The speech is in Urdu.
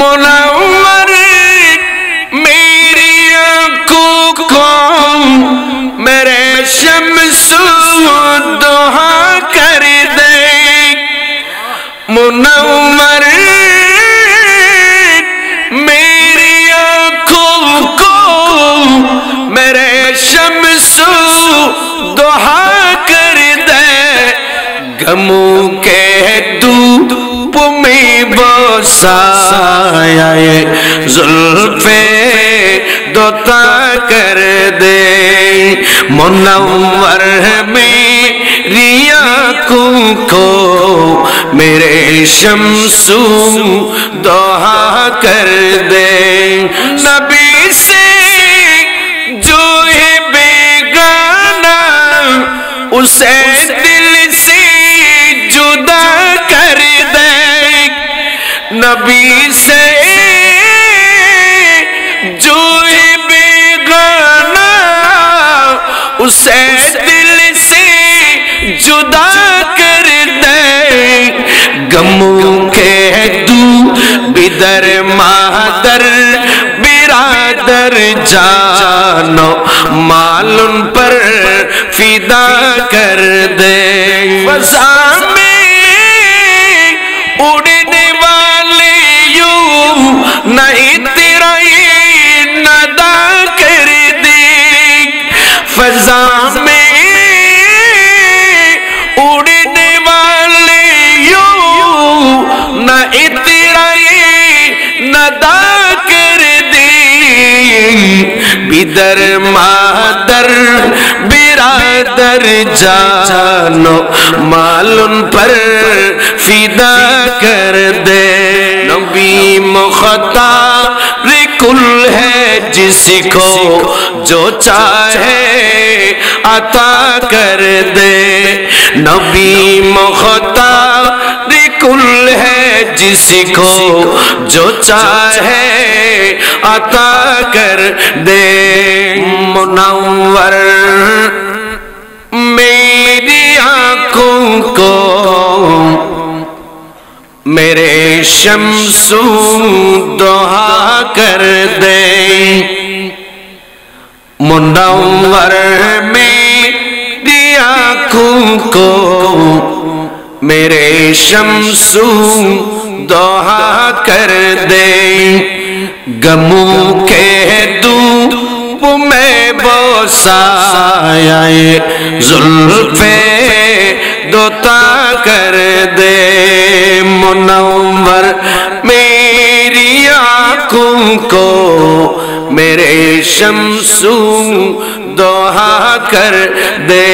منور میری آنکھوں کو میرے شمس دہا کر دے، منور میری آنکھوں کو میرے شمس دہا کر دے، غموں کے دھوپ میں بوسایہ زلف دوتا کر دے، منور میری آنکھوں کو میرے شمس دوہا کر دے، نبی سے جو ہے بیگانہ اسے دل سے جدا کر دے، نبی سے جو ہے بیگانہ اسے دل سے جدا کر دے، غموں کے بدر مادر برادر جان و مال ان پر فدا کر دے، فضا میں اڑنے والے یوں نہیں تیرا یہ ندا کر دے، فضا میں اڑنے والے یوں نہیں تیرا یہ ندا کر دے، بدر مادر برادر جان و مال ان پر فدا کر دے، نبی مختار کل ہے جس کو جو چاہے عطا کر دے، نبی مختار کل ہے جس کو جو چاہے عطا کر دے، منور میری آنکھوں کو میرے شمس دوہا کر دے، منور میری آنکھوں کو میرے شمس دوہا کر دے، غموں کے دھوپ میں بوسایہ زلف دوتا کر دے، منور میری آنکھوں کو میرے شمس دوہا کر دے۔